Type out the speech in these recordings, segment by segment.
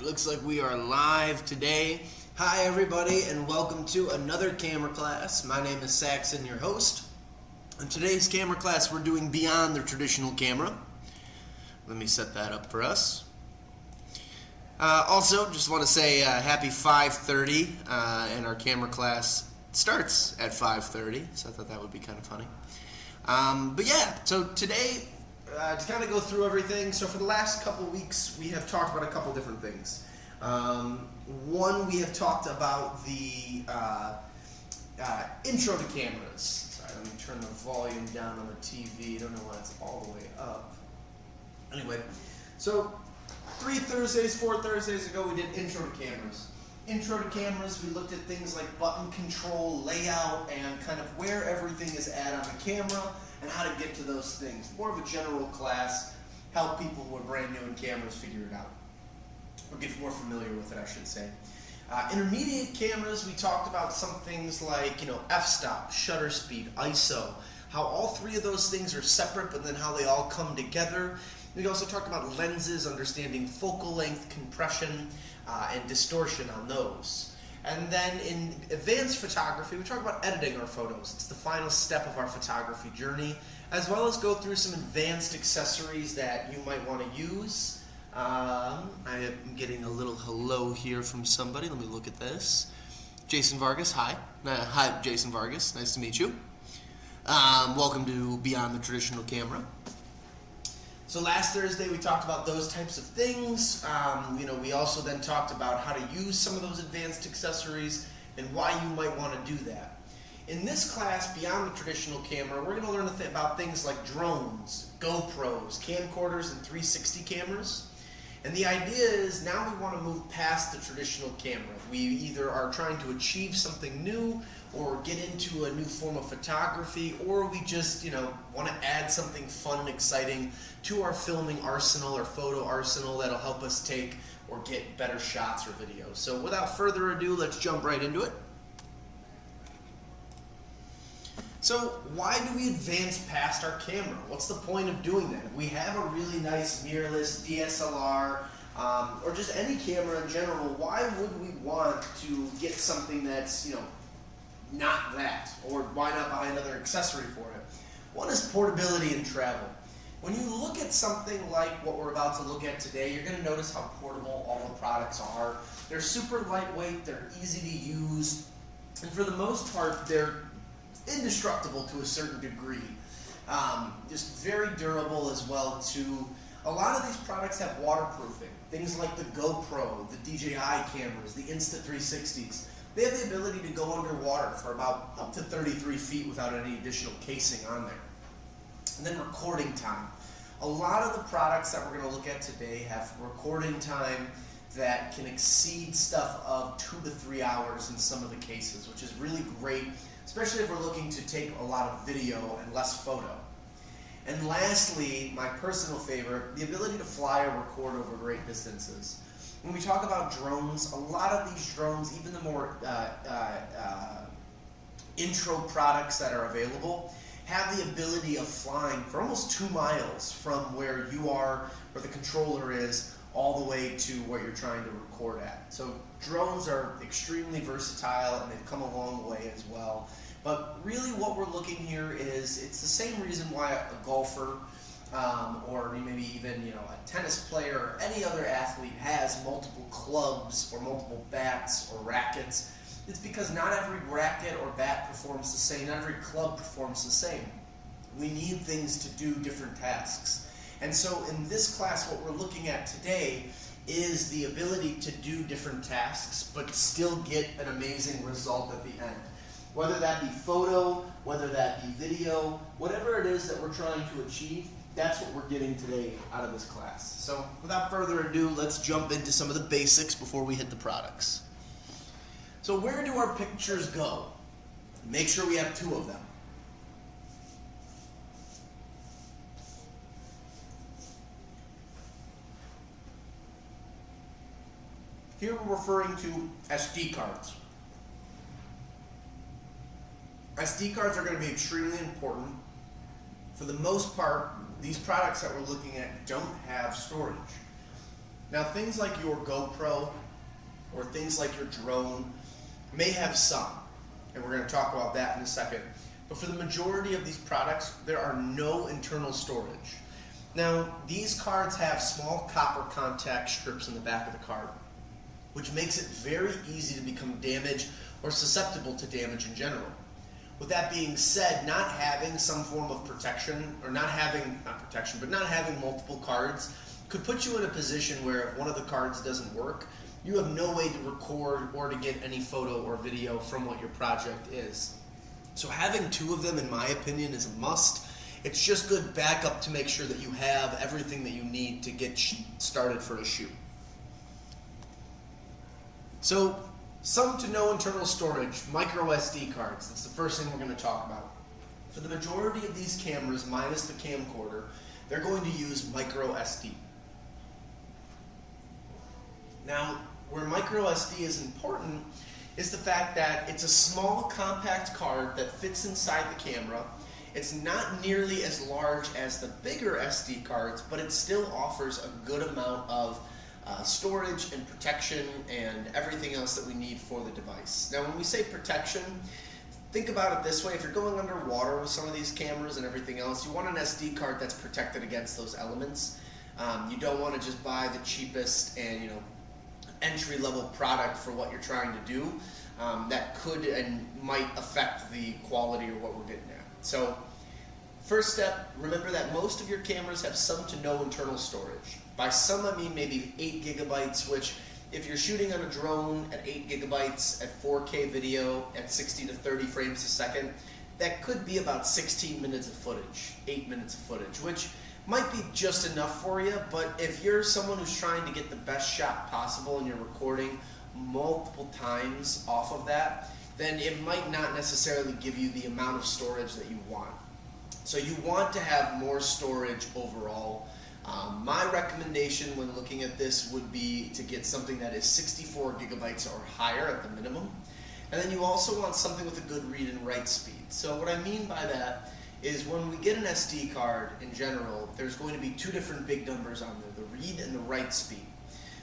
looks like we are live today. Hi everybody and welcome to another camera class. My name is Saxon, your host. In today's camera class we're doing beyond the traditional camera. Let me set that up for us. Also, just want to say happy 5:30 and our camera class starts at 5:30, so I thought that would be kind of funny. But yeah, so today to kind of go through everything, so for the last couple weeks we have talked about a couple different things. One, we have talked about the intro to cameras. Sorry, let me turn the volume down on the TV. I don't know why it's all the way up. Anyway, so 4 Thursdays ago we did intro to cameras. Intro to cameras, we looked at things like button control, layout, and kind of where everything is at on the camera and how to get to those things. More of a general class, help people who are brand new in cameras figure it out, or get more familiar with it, I should say. Intermediate cameras, we talked about some things like, f-stop, shutter speed, ISO, how all three of those things are separate, but then how they all come together. We also talked about lenses, understanding focal length, compression, and distortion on those. And then in advanced photography, we talk about editing our photos. It's the final step of our photography journey, as well as go through some advanced accessories that you might want to use. I am getting a little hello here from somebody. Let me look at this. Jason Vargas, hi. Hi, Jason Vargas. Nice to meet you. Welcome to Beyond the Traditional Camera. So last Thursday we talked about those types of things. We also then talked about how to use some of those advanced accessories and why you might want to do that. In this class, Beyond the Traditional Camera, we're going to learn about things like drones, GoPros, camcorders, and 360 cameras. And the idea is now we want to move past the traditional camera. We either are trying to achieve something new or get into a new form of photography, or we just, want to add something fun and exciting to our filming arsenal or photo arsenal that'll help us take or get better shots or videos. So without further ado, let's jump right into it. So why do we advance past our camera? What's the point of doing that? If we have a really nice mirrorless DSLR, or just any camera in general, why would we want to get something that's, not that? Or why not buy another accessory for it? One is portability and travel. When you look at something like what we're about to look at today, you're going to notice how portable all the products are. They're super lightweight, they're easy to use, and for the most part, they're indestructible to a certain degree. Just very durable as well too. A lot of these products have waterproofing. Things like the GoPro, the DJI cameras, the Insta360s. They have the ability to go underwater for about up to 33 feet without any additional casing on there. And then recording time. A lot of the products that we're going to look at today have recording time that can exceed stuff of 2 to 3 hours in some of the cases, which is really great, especially if we're looking to take a lot of video and less photo. And lastly, my personal favorite, the ability to fly or record over great distances. When we talk about drones, a lot of these drones, even the more intro products that are available, have the ability of flying for almost 2 miles from where you are, where the controller is, all the way to where you're trying to record at. So drones are extremely versatile and they've come a long way as well. But really what we're looking here is, it's the same reason why a golfer or maybe even a tennis player or any other athlete has multiple clubs or multiple bats or rackets. It's because not every racket or bat performs the same, not every club performs the same. We need things to do different tasks. And so in this class, what we're looking at today is the ability to do different tasks, but still get an amazing result at the end. Whether that be photo, whether that be video, whatever it is that we're trying to achieve, that's what we're getting today out of this class. So without further ado, let's jump into some of the basics before we hit the products. So where do our pictures go? Make sure we have 2 of them. Here we're referring to SD cards. SD cards are going to be extremely important. For the most part, these products that we're looking at don't have storage. Now things like your GoPro or things like your drone may have some, and we're going to talk about that in a second. But for the majority of these products, there are no internal storage. Now, these cards have small copper contact strips in the back of the card, which makes it very easy to become damaged or susceptible to damage in general. With that being said, not having some form of protection, or not having multiple cards, could put you in a position where if one of the cards doesn't work, you have no way to record or to get any photo or video from what your project is. So having two of them, in my opinion, is a must. It's just good backup to make sure that you have everything that you need to get started for a shoot. So, some to no internal storage, micro SD cards. That's the first thing we're going to talk about. For the majority of these cameras, minus the camcorder, they're going to use micro SD. Now, where micro SD is important is the fact that it's a small, compact card that fits inside the camera. It's not nearly as large as the bigger SD cards, but it still offers a good amount of storage and protection and everything else that we need for the device. Now, when we say protection, think about it this way. If you're going underwater with some of these cameras and everything else, you want an SD card that's protected against those elements. You don't want to just buy the cheapest and entry-level product for what you're trying to do. That could and might affect the quality or what we're getting at. So, first step, remember that most of your cameras have some to no internal storage. By some, I mean maybe 8 gigabytes, which if you're shooting on a drone at 8 gigabytes at 4K video at 60 to 30 frames a second, that could be about 16 minutes of footage, 8 minutes of footage, which might be just enough for you, but if you're someone who's trying to get the best shot possible and you're recording multiple times off of that, then it might not necessarily give you the amount of storage that you want. So you want to have more storage overall. My recommendation when looking at this would be to get something that is 64 gigabytes or higher at the minimum. And then you also want something with a good read and write speed. So what I mean by that is when we get an SD card in general, there's going to be two different big numbers on there, the read and the write speed.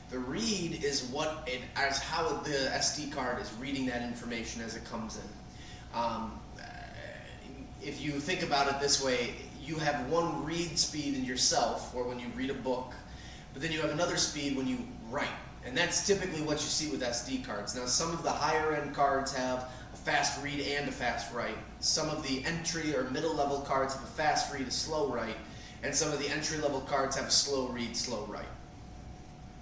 The read is how the SD card is reading that information as it comes in. If you think about it this way, you have one read speed in yourself, or when you read a book, but then you have another speed when you write. And that's typically what you see with SD cards. Now, some of the higher end cards have a fast read and a fast write. Some of the entry or middle level cards have a fast read, a slow write, and some of the entry level cards have a slow read, slow write.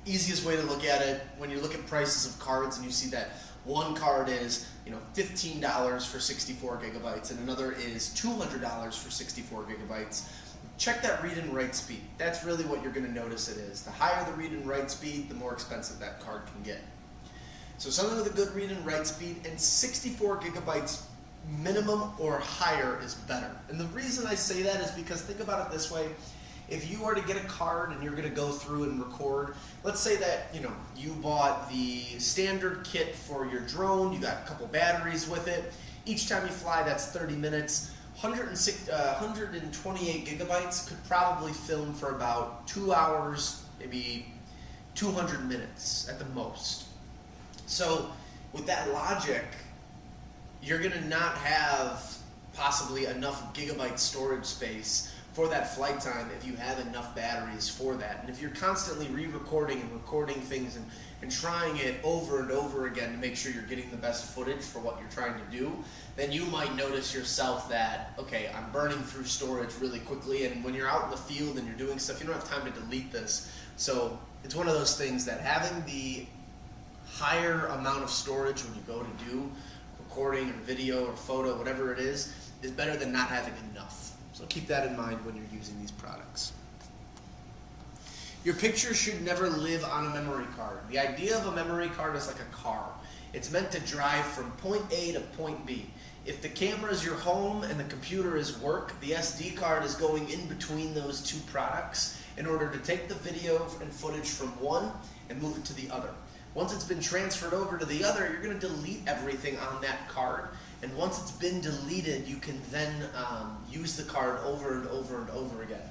Easiest way to look at it, when you look at prices of cards and you see that one card is $15 for 64 gigabytes and another is $200 for 64 gigabytes, check that read and write speed. That's really what you're going to notice it is. The higher the read and write speed, the more expensive that card can get. So something with a good read and write speed, and 64 gigabytes minimum or higher is better. And the reason I say that is because think about it this way. If you are to get a card and you're going to go through and record, let's say that you bought the standard kit for your drone, you got a couple batteries with it. Each time you fly, that's 30 minutes. 128 gigabytes could probably film for about 2 hours, maybe 200 minutes at the most. So with that logic, you're going to not have possibly enough gigabyte storage space for that flight time if you have enough batteries for that. And if you're constantly re-recording and recording things and trying it over and over again to make sure you're getting the best footage for what you're trying to do, then you might notice yourself that, okay, I'm burning through storage really quickly, and when you're out in the field and you're doing stuff, you don't have time to delete this. So it's one of those things that having the higher amount of storage when you go to do recording or video or photo, whatever it is better than not having enough. So keep that in mind when you're using these products. Your picture should never live on a memory card. The idea of a memory card is like a car. It's meant to drive from point A to point B. If the camera is your home and the computer is work, the SD card is going in between those two products in order to take the video and footage from one and move it to the other. Once it's been transferred over to the other, you're going to delete everything on that card. And once it's been deleted, you can then use the card over and over and over again.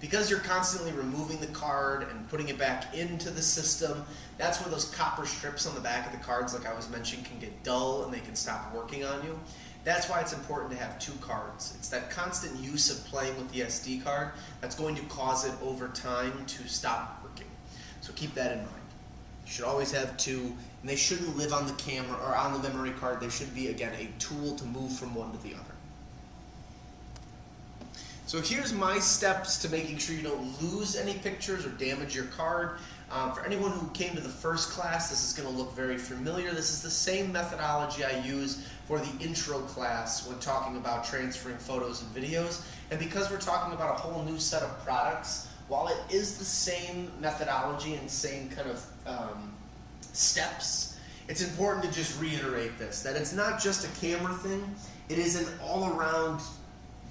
Because you're constantly removing the card and putting it back into the system, that's where those copper strips on the back of the cards, like I was mentioning, can get dull and they can stop working on you. That's why it's important to have 2 cards. It's that constant use of playing with the SD card that's going to cause it over time to stop working. So keep that in mind. You should always have 2, and they shouldn't live on the camera or on the memory card. They should be, again, a tool to move from one to the other. So here's my steps to making sure you don't lose any pictures or damage your card. For anyone who came to the first class, this is going to look very familiar. This is the same methodology I use for the intro class when talking about transferring photos and videos. And because we're talking about a whole new set of products, while it is the same methodology and same kind of steps, it's important to just reiterate this, that it's not just a camera thing, it is an all-around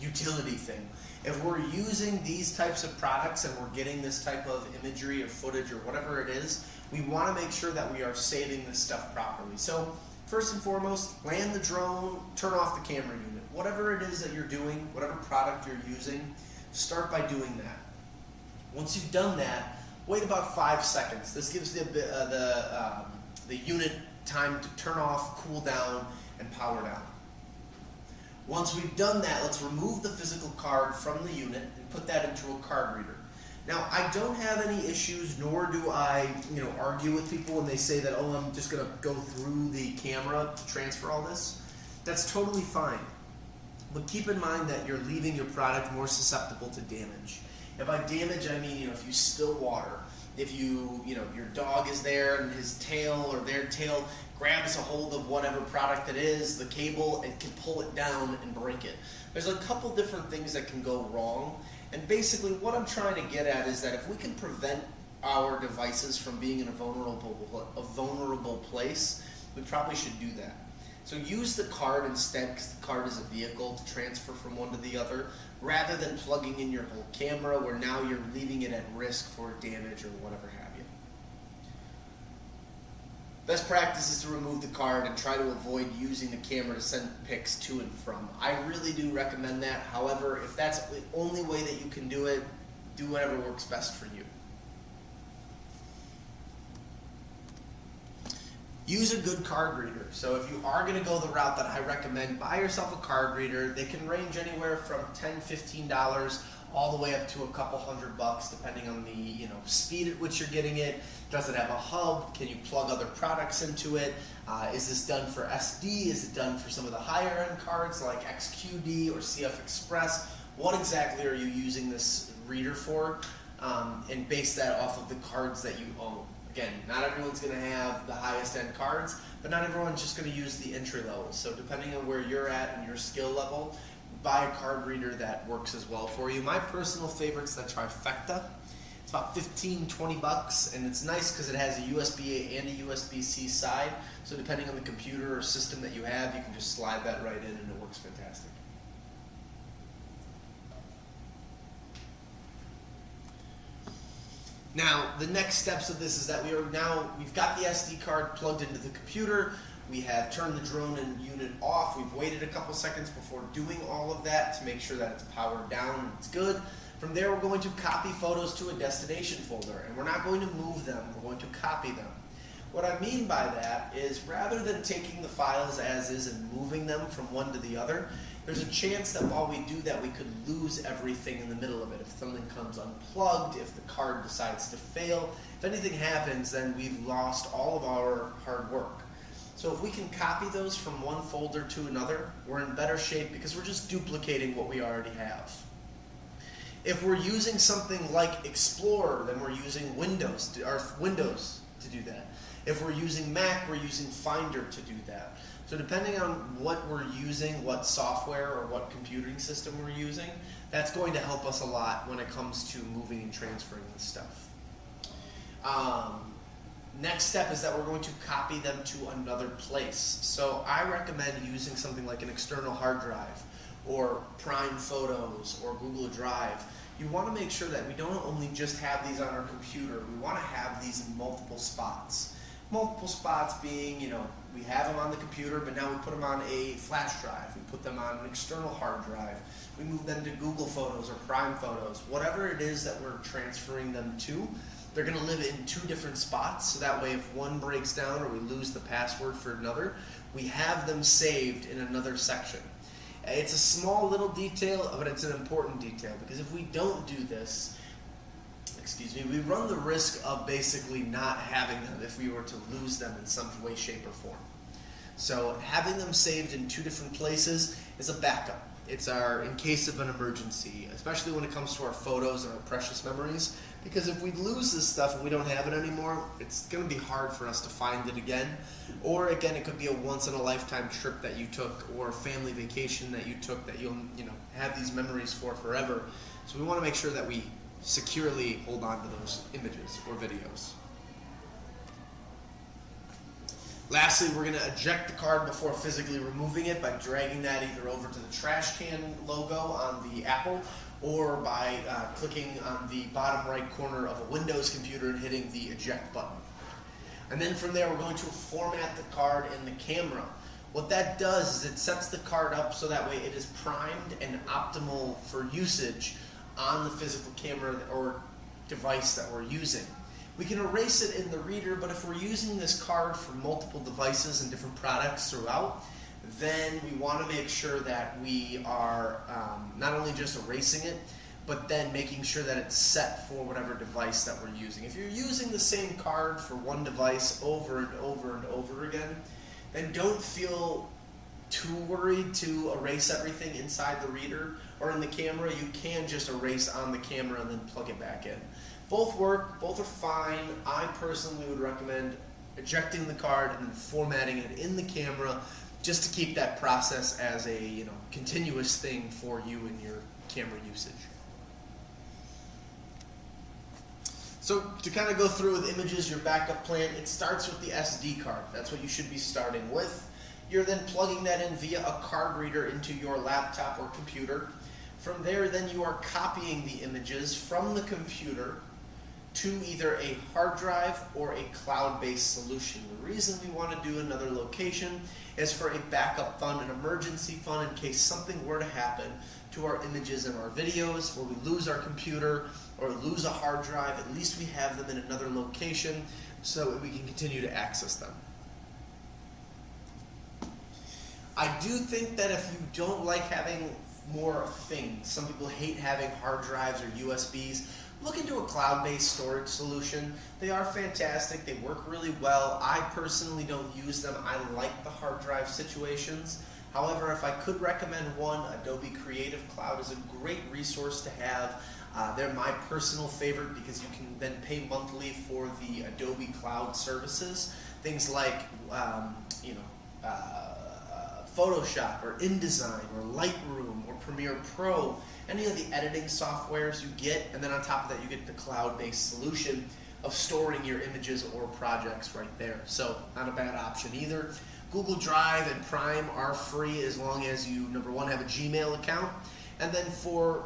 utility thing. If we're using these types of products and we're getting this type of imagery or footage or whatever it is, we want to make sure that we are saving this stuff properly. So first and foremost, land the drone, turn off the camera unit. Whatever it is that you're doing, whatever product you're using, start by doing that. Once you've done that, wait about 5 seconds. This gives the unit time to turn off, cool down, and power down. Once we've done that, let's remove the physical card from the unit and put that into a card reader. Now, I don't have any issues, nor do I, argue with people when they say that, oh, I'm just going to go through the camera to transfer all this. That's totally fine. But keep in mind that you're leaving your product more susceptible to damage. And by damage, I mean, if you spill water, if your dog is there and his tail or their tail grabs a hold of whatever product it is, the cable, and can pull it down and break it. There's a couple different things that can go wrong, and basically what I'm trying to get at is that if we can prevent our devices from being in a vulnerable place, we probably should do that. So use the card instead, because the card is a vehicle to transfer from one to the other, rather than plugging in your whole camera where now you're leaving it at risk for damage or whatever have you. Best practice is to remove the card and try to avoid using the camera to send pics to and from. I really do recommend that. However, if that's the only way that you can do it, do whatever works best for you. Use a good card reader. So if you are going to go the route that I recommend, buy yourself a card reader. They can range anywhere from $10, $15 all the way up to a couple $100 depending on the speed at which you're getting it. Does it have a hub? Can you plug other products into it? Is this done for SD? Is it done for some of the higher end cards like XQD or CF Express? What exactly are you using this reader for? And base that off of the cards that you own. Again, not everyone's going to have the highest end cards, but not everyone's just going to use the entry level. So depending on where you're at and your skill level, buy a card reader that works as well for you. My personal favorite's the Trifecta. It's about $15-20, and it's nice because it has a USB-A and a USB-C side. So depending on the computer or system that you have, you can just slide that right in and it works fantastic. Now, the next steps of this is that we've got the SD card plugged into the computer. We have turned the drone and unit off. We've waited a couple seconds before doing all of that to make sure that it's powered down and it's good. From there, we're going to copy photos to a destination folder, and we're not going to move them, we're going to copy them. What I mean by that is rather than taking the files as is and moving them from one to the other, there's a chance that while we do that, we could lose everything in the middle of it. If something comes unplugged, if the card decides to fail, if anything happens, then we've lost all of our hard work. So if we can copy those from one folder to another, we're in better shape because we're just duplicating what we already have. If we're using something like Explorer, then we're using Windows to do that. If we're using Mac, we're using Finder to do that. So depending on what we're using, what software or what computing system we're using, that's going to help us a lot when it comes to moving and transferring this stuff. Next step is that we're going to copy them to another place. So I recommend using something like an external hard drive or Prime Photos or Google Drive. You want to make sure that we don't only just have these on our computer, we want to have these in multiple spots. Multiple spots being, we have them on the computer, but now we put them on a flash drive. We put them on an external hard drive. We move them to Google Photos or Prime Photos. Whatever it is that we're transferring them to, they're going to live in 2 different spots, so that way if one breaks down or we lose the password for another, we have them saved in another section. It's a small little detail, but it's an important detail, because if we don't do this, we run the risk of basically not having them if we were to lose them in some way, shape, or form. So having them saved in 2 different places is a backup. It's in case of an emergency, especially when it comes to our photos and our precious memories, because if we lose this stuff and we don't have it anymore, it's going to be hard for us to find it again. Or again, it could be a once-in-a-lifetime trip that you took, or a family vacation that you took that you'll have these memories for forever. So we want to make sure that we securely hold on to those images or videos. Lastly, we're going to eject the card before physically removing it by dragging that either over to the trash can logo on the Apple, or by clicking on the bottom right corner of a Windows computer and hitting the eject button. And then from there, we're going to format the card in the camera. What that does is it sets the card up so that way it is primed and optimal for usage on the physical camera or device that we're using. We can erase it in the reader, but if we're using this card for multiple devices and different products throughout, then we want to make sure that we are not only just erasing it, but then making sure that it's set for whatever device that we're using. If you're using the same card for one device over and over and over again, then don't feel too worried to erase everything inside the reader or in the camera. You can just erase on the camera and then plug it back in. Both work, both are fine. I personally would recommend ejecting the card and then formatting it in the camera, just to keep that process as a continuous thing for you and your camera usage. So to kind of go through with images, your backup plan, it starts with the SD card. That's what you should be starting with. You're then plugging that in via a card reader into your laptop or computer. From there, then you are copying the images from the computer to either a hard drive or a cloud-based solution. The reason we want to do another location is for a backup fund, an emergency fund, in case something were to happen to our images and our videos, where we lose our computer or lose a hard drive. At least we have them in another location so that we can continue to access them. I do think that if you don't like having more things, some people hate having hard drives or USBs, look into a cloud-based storage solution. They are fantastic. They work really well. I personally don't use them. I like the hard drive situations. However, if I could recommend one, Adobe Creative Cloud is a great resource to have. They're my personal favorite because you can then pay monthly for the Adobe Cloud services. Things like, Photoshop or InDesign or Lightroom or Premiere Pro, any of the editing softwares you get, and then on top of that you get the cloud-based solution of storing your images or projects right there. So not a bad option either. Google Drive and Prime are free as long as you, number one, have a Gmail account, and then for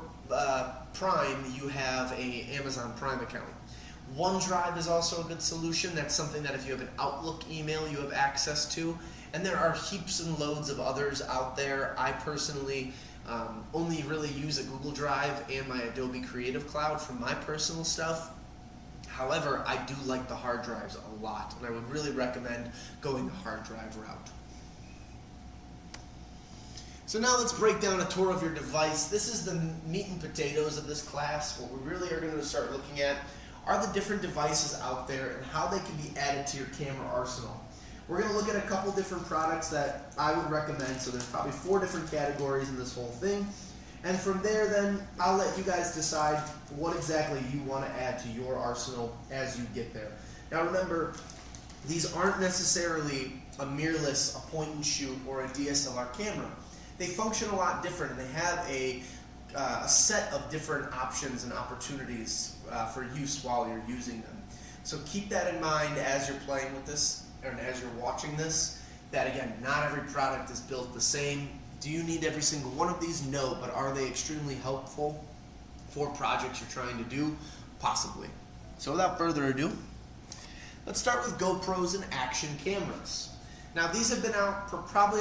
Prime you have a Amazon Prime account. OneDrive is also a good solution. That's something that if you have an Outlook email you have access to. And there are heaps and loads of others out there. I personally only really use a Google Drive and my Adobe Creative Cloud for my personal stuff. However, I do like the hard drives a lot, and I would really recommend going the hard drive route. So now let's break down a tour of your device. This is the meat and potatoes of this class. What we really are going to start looking at are the different devices out there and how they can be added to your camera arsenal. We're going to look at a couple different products that I would recommend. So there's probably 4 different categories in this whole thing. And from there then, I'll let you guys decide what exactly you want to add to your arsenal as you get there. Now remember, these aren't necessarily a mirrorless, a point and shoot, or a DSLR camera. They function a lot different, and they have a set of different options and opportunities for use while you're using them. So keep that in mind as you're playing with this, and as you're watching this, that again, not every product is built the same. Do you need every single one of these? No, but are they extremely helpful for projects you're trying to do? Possibly. So without further ado, Let's start with GoPros and action cameras. Now these have been out for probably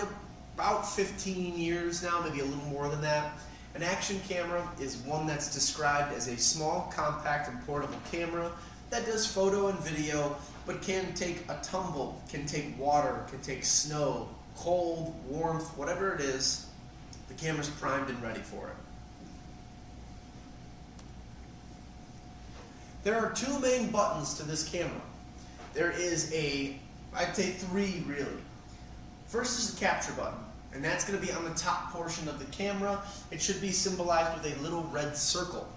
about 15 years now, maybe a little more than that. An action camera is one that's described as a small, compact, and portable camera that does photo and video, but can take a tumble, can take water, can take snow, cold, warmth, whatever it is, the camera's primed and ready for it. There are two main buttons to this camera. There is I'd say three really. First is the capture button, and that's going to be on the top portion of the camera. It should be symbolized with a little red circle.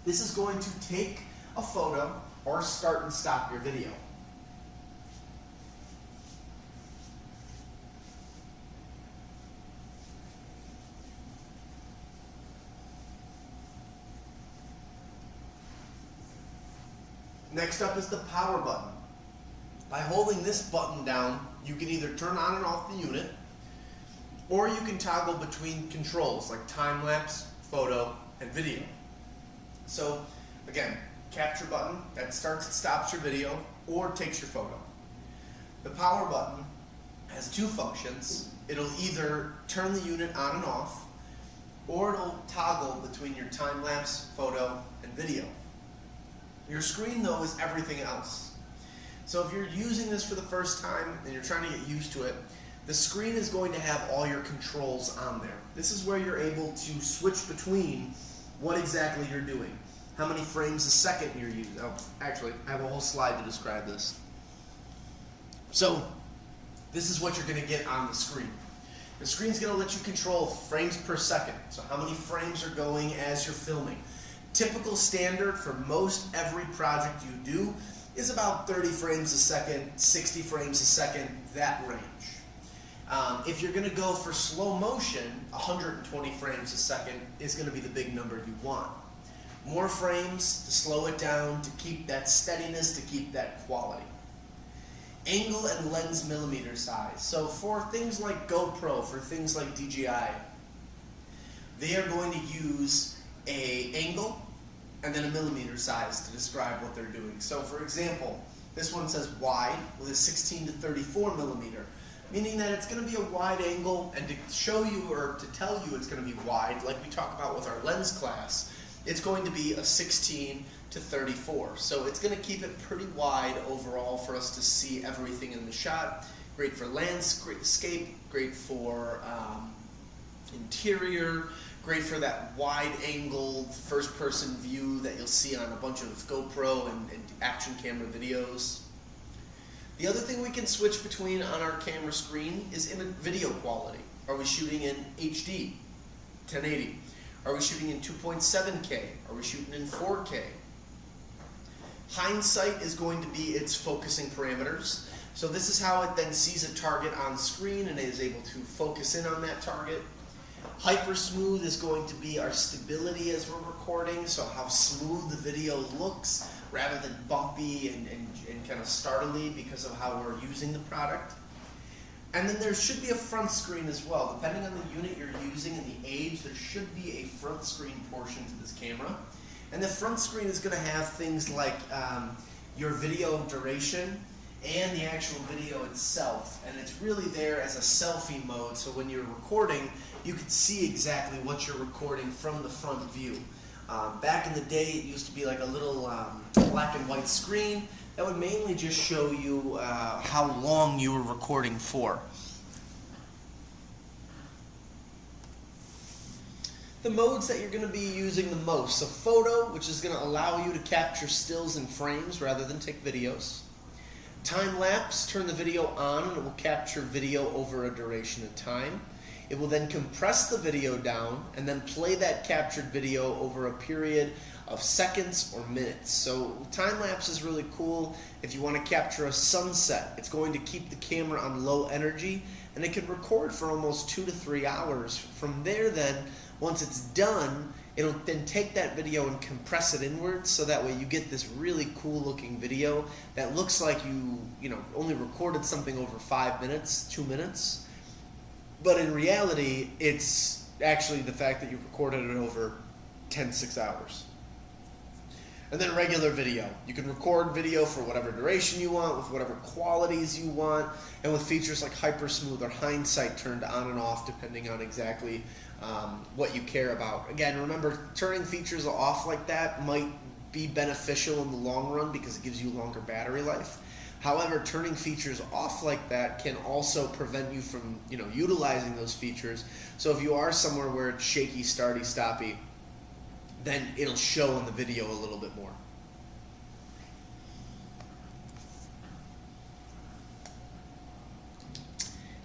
This is going to take a photo or start and stop your video. Next up is the power button. By holding this button down, you can either turn on and off the unit, or you can toggle between controls like time-lapse, photo, and video. So again, capture button, that starts and stops your video or takes your photo. The power button has two functions. It'll either turn the unit on and off, or it'll toggle between your time-lapse, photo, and video. Your screen though is everything else. So if you're using this for the first time and you're trying to get used to it, the screen is going to have all your controls on there. This is where you're able to switch between what exactly you're doing, how many frames a second you're using. Oh, actually, I have a whole slide to describe this. So this is what you're going to get on the screen. The screen's going to let you control frames per second, so how many frames are going as you're filming. Typical standard for most every project you do is about 30 frames a second, 60 frames a second, that range. If you're going to go for slow motion, 120 frames a second is going to be the big number you want. More frames to slow it down, to keep that steadiness, to keep that quality. Angle and lens millimeter size. So for things like GoPro, for things like DJI, they are going to use an angle and then a millimeter size to describe what they're doing. So for example, this one says wide with a 16 to 34 millimeter, meaning that it's going to be a wide angle, and to show you or to tell you it's going to be wide, like we talk about with our lens class, it's going to be a 16 to 34. So it's going to keep it pretty wide overall for us to see everything in the shot. Great for landscape, great for interior, great for that wide-angled first-person view that you'll see on a bunch of GoPro and action camera videos. The other thing we can switch between on our camera screen is in video quality. Are we shooting in HD, 1080? Are we shooting in 2.7K? Are we shooting in 4K? Hindsight is going to be its focusing parameters. So this is how it then sees a target on screen and is able to focus in on that target. Hyper smooth is going to be our stability as we're recording, so how smooth the video looks rather than bumpy and kind of startly because of how we're using the product. And then there should be a front screen as well. Depending on the unit you're using and the age, there should be a front screen portion to this camera. And the front screen is going to have things like your video duration and the actual video itself. And it's really there as a selfie mode, so when you're recording, you can see exactly what you're recording from the front view. Back in the day, it used to be like a little black and white screen that would mainly just show you how long you were recording for. The modes that you're going to be using the most. So photo, which is going to allow you to capture stills and frames rather than take videos. Time lapse, turn the video on and it will capture video over a duration of time. It will then compress the video down and then play that captured video over a period of seconds or minutes. So time lapse is really cool. If you want to capture a sunset, it's going to keep the camera on low energy and it can record for almost 2 to 3 hours. From there then, once it's done, it'll then take that video and compress it inwards, so that way you get this really cool looking video that looks like you only recorded something over 5 minutes, 2 minutes. But in reality, it's actually the fact that you recorded it over 6 hours. And then regular video. You can record video for whatever duration you want, with whatever qualities you want, and with features like hyper smooth or hindsight turned on and off depending on exactly what you care about. Again, remember, turning features off like that might be beneficial in the long run because it gives you longer battery life. However, turning features off like that can also prevent you from, utilizing those features. So if you are somewhere where it's shaky, starty, stoppy, then it'll show in the video a little bit more.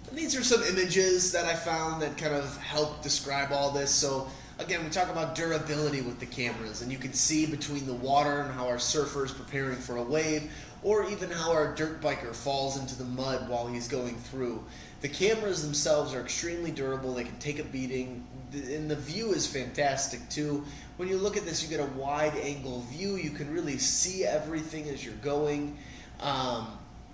And these are some images that I found that kind of help describe all this. So again, we talk about durability with the cameras, and you can see between the water and how our surfer is preparing for a wave, or even how our dirt biker falls into the mud while he's going through. The cameras themselves are extremely durable. They can take a beating, and the view is fantastic too. When you look at this, you get a wide angle view. You can really see everything as you're going.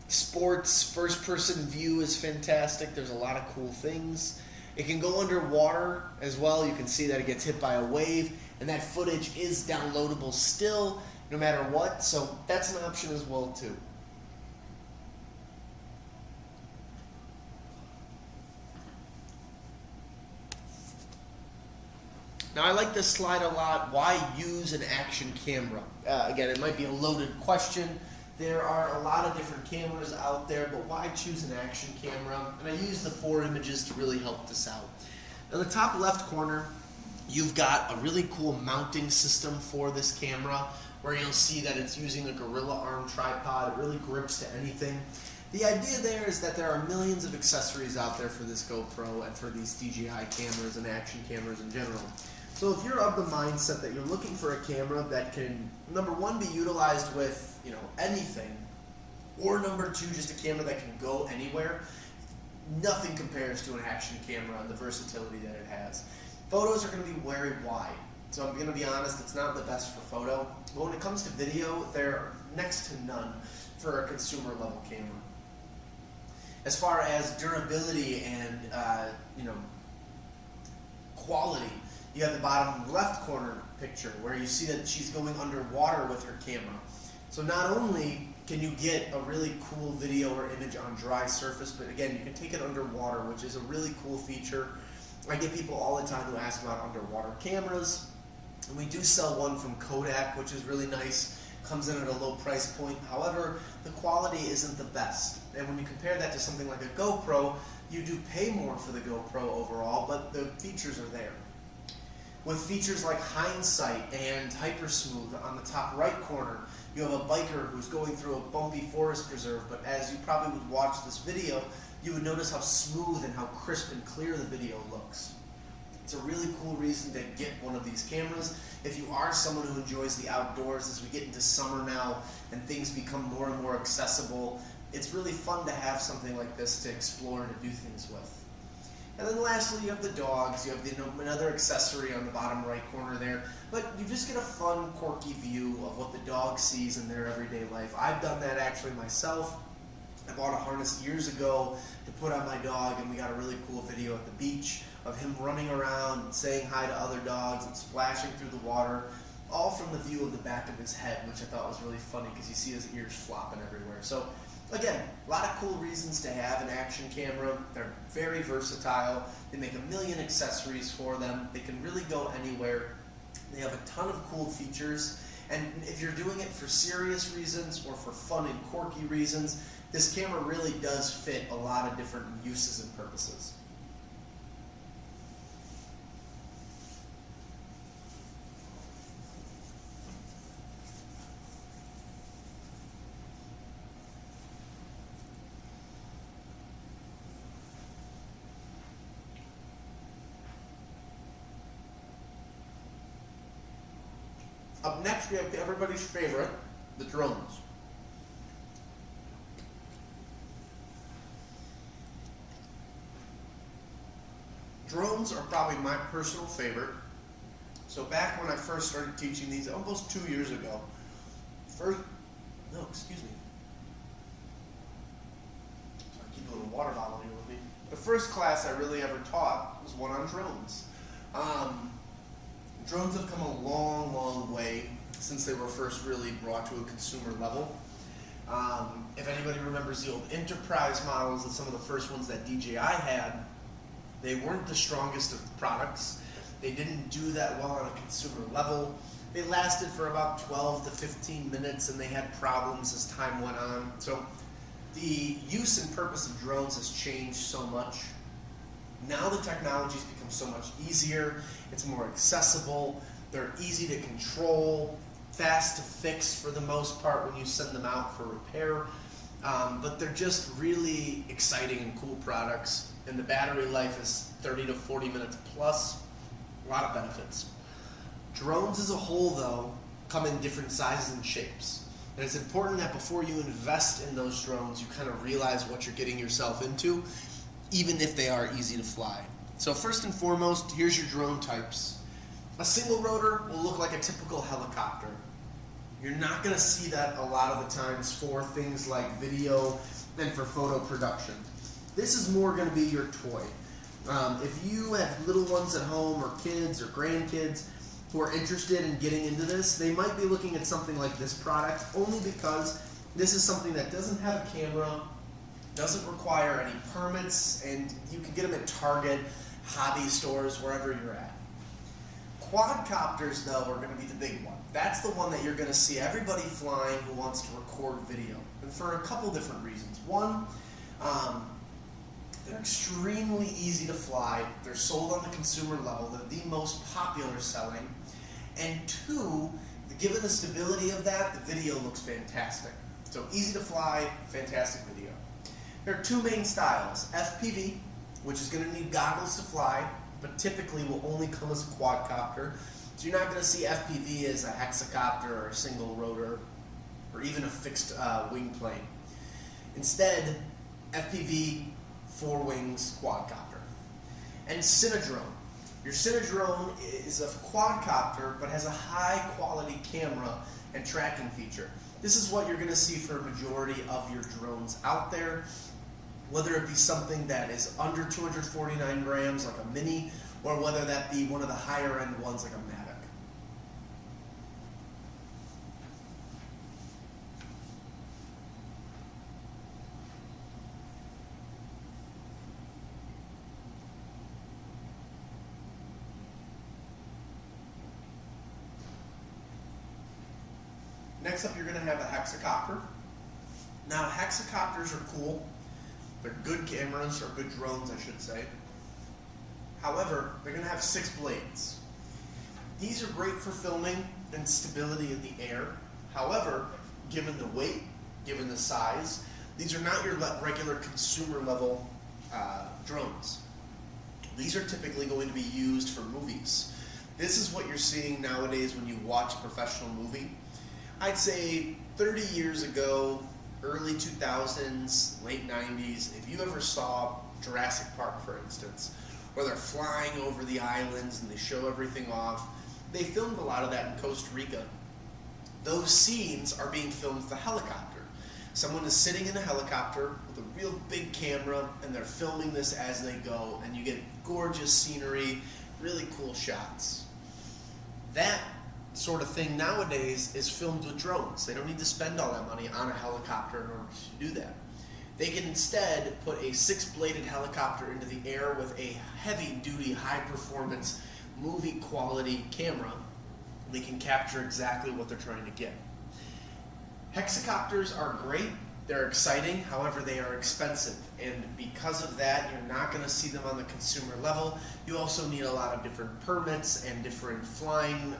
Sports first person view is fantastic. There's a lot of cool things. It can go underwater as well. You can see that it gets hit by a wave, and that footage is downloadable still, no matter what. So that's an option as well too. Now, I like this slide a lot. Why use an action camera? Again, it might be a loaded question. There are a lot of different cameras out there, but why choose an action camera? And I use the 4 images to really help this out. In the top left corner, you've got a really cool mounting system for this camera, where you'll see that it's using a gorilla arm tripod. It really grips to anything. The idea there is that there are millions of accessories out there for this GoPro and for these DJI cameras and action cameras in general. So if you're of the mindset that you're looking for a camera that can, number one, be utilized with, anything, or number two, just a camera that can go anywhere, nothing compares to an action camera and the versatility that it has. Photos are going to be very wide. So I'm going to be honest, it's not the best for photo. But when it comes to video, they're next to none for a consumer level camera. As far as durability and, quality, you have the bottom left corner picture where you see that she's going underwater with her camera. So not only can you get a really cool video or image on dry surface, but again, you can take it underwater, which is a really cool feature. I get people all the time who ask about underwater cameras, and we do sell one from Kodak, which is really nice. Comes in at a low price point. However, the quality isn't the best. And when you compare that to something like a GoPro, you do pay more for the GoPro overall, but the features are there. With features like hindsight and hyper smooth on the top right corner, you have a biker who's going through a bumpy forest preserve, but as you probably would watch this video, you would notice how smooth and how crisp and clear the video looks. It's a really cool reason to get one of these cameras. If you are someone who enjoys the outdoors, as we get into summer now and things become more and more accessible, it's really fun to have something like this to explore and to do things with. And then lastly, you have the dogs. You have another accessory on the bottom right corner there. But you just get a fun, quirky view of what the dog sees in their everyday life. I've done that actually myself. I bought a harness years ago to put on my dog, and we got a really cool video at the beach of him running around and saying hi to other dogs and splashing through the water, all from the view of the back of his head, which I thought was really funny because you see his ears flopping everywhere. So again, a lot of cool reasons to have an action camera. They're very versatile. They make a million accessories for them. They can really go anywhere. They have a ton of cool features. And if you're doing it for serious reasons or for fun and quirky reasons, this camera really does fit a lot of different uses and purposes. Up next, we have everybody's favorite, the drones. Drones are probably my personal favorite. So back when I first started teaching these, almost 2 years ago, I keep a little water bottle here with me. The first class I really ever taught was one on drones. Drones have come a long, long way. since they were first really brought to a consumer level. If anybody remembers the old enterprise models and some of the first ones that DJI had, they weren't the strongest of products. They didn't do that well on a consumer level. They lasted for about 12 to 15 minutes and they had problems as time went on. So the use and purpose of drones has changed so much. Now the technology's become so much easier, it's more accessible, they're easy to control, fast to fix for the most part when you send them out for repair. But they're just really exciting and cool products, and the battery life is 30 to 40 minutes plus. A lot of benefits. Drones as a whole, though, come in different sizes and shapes. And it's important that before you invest in those drones, you kind of realize what you're getting yourself into, even if they are easy to fly. So first and foremost, here's your drone types. A single rotor will look like a typical helicopter. You're not going to see that a lot of the times for things like video and for photo production. This is more going to be your toy. If you have little ones at home or kids or grandkids who are interested in getting into this, they might be looking at something like this product only because this is something that doesn't have a camera, doesn't require any permits, and you can get them at Target, hobby stores, wherever you're at. Quadcopters, though, are going to be the big one. That's the one that you're going to see everybody flying who wants to record video, and for a couple different reasons. One, they're extremely easy to fly. They're sold on the consumer level. They're the most popular selling. And two, given the stability of that, the video looks fantastic. So easy to fly, fantastic video. There are two main styles. FPV, which is going to need goggles to fly, but typically will only come as a quadcopter. So you're not going to see FPV as a hexacopter or a single rotor or even a fixed wing plane. Instead, FPV, 4 wings, quadcopter. And Cinedrone. Your Cinedrone is a quadcopter but has a high quality camera and tracking feature. This is what you're going to see for a majority of your drones out there, whether it be something that is under 249 grams like a Mini, or whether that be one of the higher end ones like a Mavic. Next up, you're going to have a hexacopter. Now, hexacopters are cool. They're good cameras, or good drones, I should say. However, they're going to have 6 blades. These are great for filming and stability in the air. However, given the weight, given the size, these are not your regular consumer level drones. These are typically going to be used for movies. This is what you're seeing nowadays when you watch a professional movie. I'd say 30 years ago, early 2000s, late 90s, if you ever saw Jurassic Park, for instance, where they're flying over the islands and they show everything off, they filmed a lot of that in Costa Rica. Those scenes are being filmed with a helicopter. Someone is sitting in a helicopter with a real big camera and they're filming this as they go, and you get gorgeous scenery, really cool shots. That sort of thing nowadays is filmed with drones. They don't need to spend all that money on a helicopter in order to do that. They can instead put a 6-bladed helicopter into the air with a heavy-duty, high-performance, movie-quality camera. They can capture exactly what they're trying to get. Hexacopters are great. They're exciting. However, they are expensive. And because of that, you're not going to see them on the consumer level. You also need a lot of different permits and different flying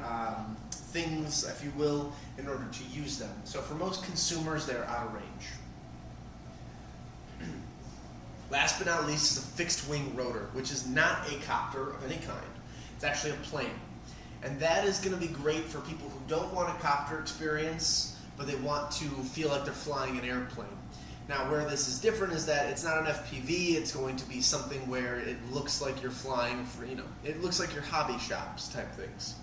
things, if you will, in order to use them. So for most consumers, they're out of range. Last but not least is a fixed wing rotor, which is not a copter of any kind. It's actually a plane. And that is going to be great for people who don't want a copter experience, but they want to feel like they're flying an airplane. Now, where this is different is that it's not an FPV, it's going to be something where it looks like you're flying for, it looks like your hobby shops type things.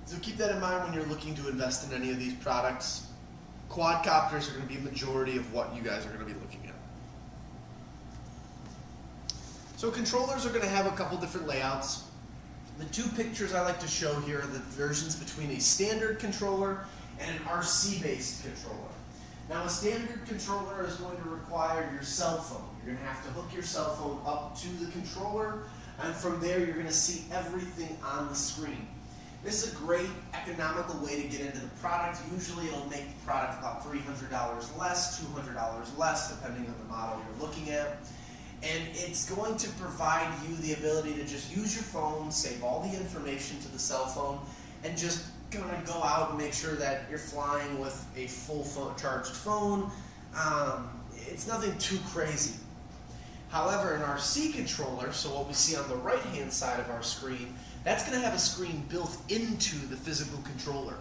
So keep that in mind when you're looking to invest in any of these products. Quadcopters are going to be a majority of what you guys are going to be looking at. So controllers are going to have a couple different layouts. The two pictures I like to show here are the versions between a standard controller and an RC-based controller. Now a standard controller is going to require your cell phone. You're going to have to hook your cell phone up to the controller, and from there you're going to see everything on the screen. This is a great economical way to get into the product. Usually it'll make the product about $300 less, $200 less, depending on the model you're looking at. And it's going to provide you the ability to just use your phone, save all the information to the cell phone, and just kind of go out and make sure that you're flying with a full charged phone. It's nothing too crazy. However, an RC controller, so what we see on the right-hand side of our screen, that's going to have a screen built into the physical controller.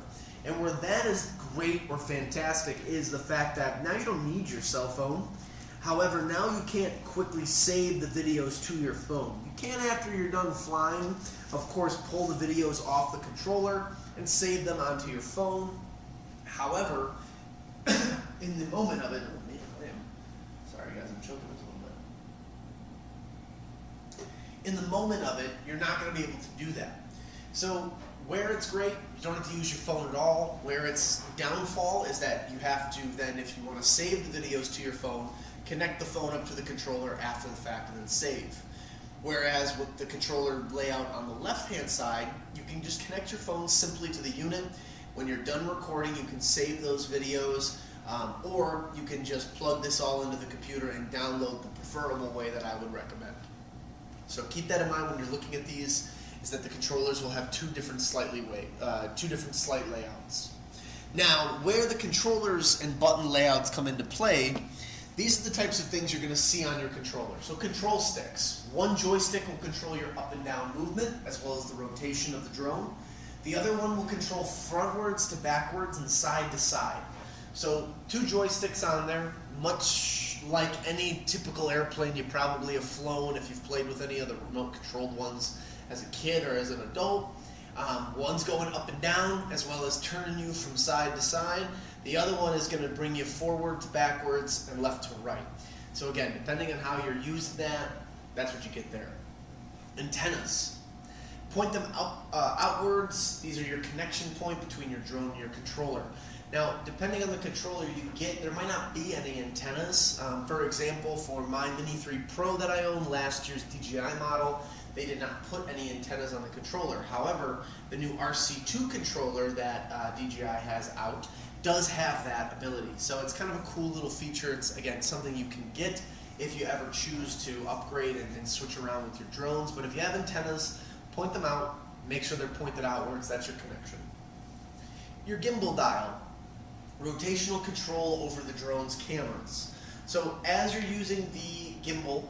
And where that is great or fantastic is the fact that now you don't need your cell phone. However, now you can't quickly save the videos to your phone. You can, after you're done flying, of course, pull the videos off the controller and save them onto your phone. However, in the moment of it, oh man, sorry guys, I'm choking this a little bit. In the moment of it, you're not going to be able to do that. So where it's great, you don't have to use your phone at all. Where its downfall is that you have to then, if you want to save the videos to your phone, connect the phone up to the controller after the fact and then save. Whereas with the controller layout on the left-hand side, you can just connect your phone simply to the unit. When you're done recording, you can save those videos, or you can just plug this all into the computer and download the preferable way that I would recommend. So keep that in mind when you're looking at these, is that the controllers will have two different slight layouts. Now, where the controllers and button layouts come into play, these are the types of things you're going to see on your controller. So control sticks. One joystick will control your up and down movement, as well as the rotation of the drone. The other one will control frontwards to backwards and side to side. So two joysticks on there, much like any typical airplane you probably have flown if you've played with any of the remote controlled ones as a kid or as an adult. One's going up and down, as well as turning you from side to side. The other one is going to bring you forward to backwards and left to right. So again, depending on how you're using that, that's what you get there. Antennas. Point them outwards. These are your connection point between your drone and your controller. Now, depending on the controller you get, there might not be any antennas. For example, for my Mini 3 Pro that I own, last year's DJI model, they did not put any antennas on the controller. However, the new RC2 controller that DJI has out does have that ability. So it's kind of a cool little feature. It's, again, something you can get if you ever choose to upgrade and switch around with your drones. But if you have antennas, point them out, make sure they're pointed outwards, that's your connection. Your gimbal dial, rotational control over the drone's cameras. So as you're using the gimbal,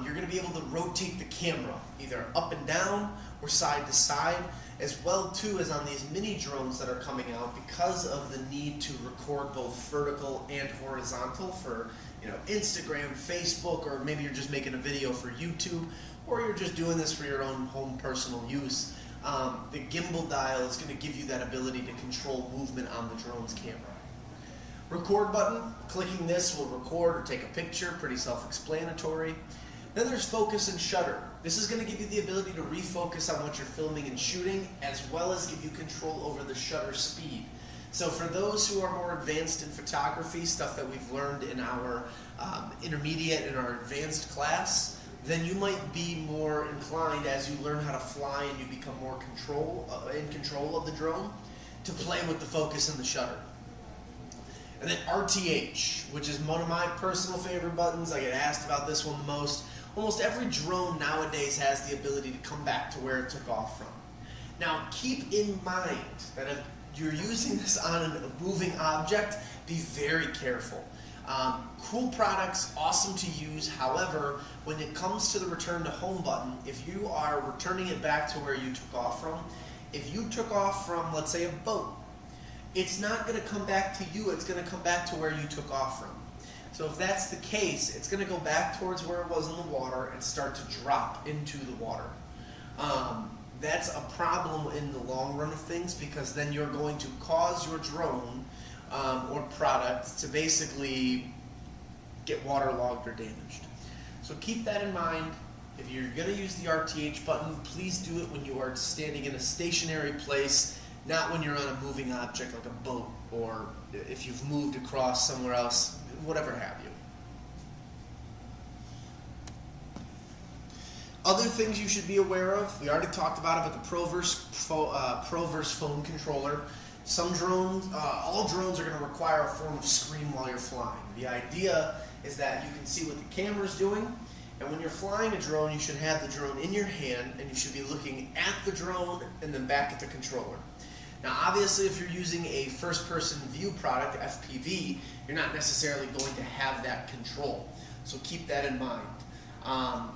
you're going to be able to rotate the camera either up and down or side to side, as well too as on these mini drones that are coming out, because of the need to record both vertical and horizontal for Instagram, Facebook, or maybe you're just making a video for YouTube, or you're just doing this for your own home personal use. The gimbal dial is going to give you that ability to control movement on the drone's camera. Record button, clicking this will record or take a picture, pretty self-explanatory. Then there's focus and shutter. This is going to give you the ability to refocus on what you're filming and shooting, as well as give you control over the shutter speed. So for those who are more advanced in photography, stuff that we've learned in our intermediate and our advanced class, then you might be more inclined, as you learn how to fly and you become more in control of the drone, to play with the focus and the shutter. And then RTH, which is one of my personal favorite buttons. I get asked about this one the most. Almost every drone nowadays has the ability to come back to where it took off from. Now, keep in mind that if you're using this on a moving object, be very careful. Cool products, awesome to use. However, when it comes to the return to home button, if you are returning it back to where you took off from, if you took off from, let's say, a boat, it's not going to come back to you, it's going to come back to where you took off from. So if that's the case, it's going to go back towards where it was in the water and start to drop into the water. That's a problem in the long run of things, because then you're going to cause your drone or product to basically get waterlogged or damaged. So keep that in mind. If you're going to use the RTH button, please do it when you are standing in a stationary place, not when you're on a moving object like a boat, or if you've moved across somewhere else, whatever have you. Other things you should be aware of, we already talked about it, but the ProVerse phone controller. Some drones, all drones are going to require a form of screen while you're flying. The idea is that you can see what the camera's doing, and when you're flying a drone, you should have the drone in your hand, and you should be looking at the drone and then back at the controller. Now, obviously, if you're using a first-person view product, FPV, you're not necessarily going to have that control, so keep that in mind.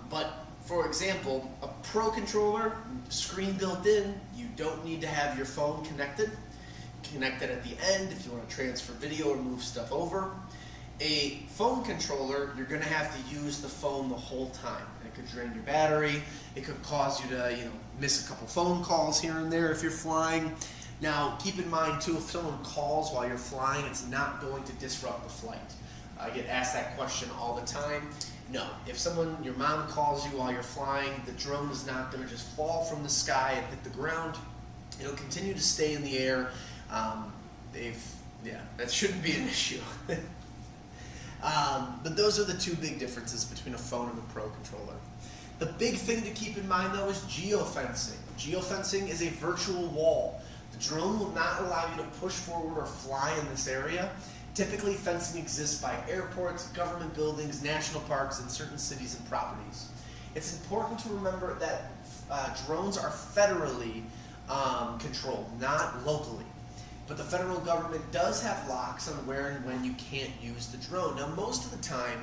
But for example, a Pro controller, screen built in, you don't need to have your phone connected. Connect it at the end if you want to transfer video or move stuff over. A phone controller, you're going to have to use the phone the whole time. It could drain your battery. It could cause you to, miss a couple phone calls here and there if you're flying. Now, keep in mind too, if someone calls while you're flying, it's not going to disrupt the flight. I get asked that question all the time. No, if your mom calls you while you're flying, the drone is not going to just fall from the sky and hit the ground. It'll continue to stay in the air. That shouldn't be an issue. But those are the two big differences between a phone and a Pro controller. The big thing to keep in mind though is geofencing. Geofencing is a virtual wall. The drone will not allow you to push forward or fly in this area. Typically, fencing exists by airports, government buildings, national parks, and certain cities and properties. It's important to remember that drones are federally controlled, not locally. But the federal government does have locks on where and when you can't use the drone. Now, most of the time,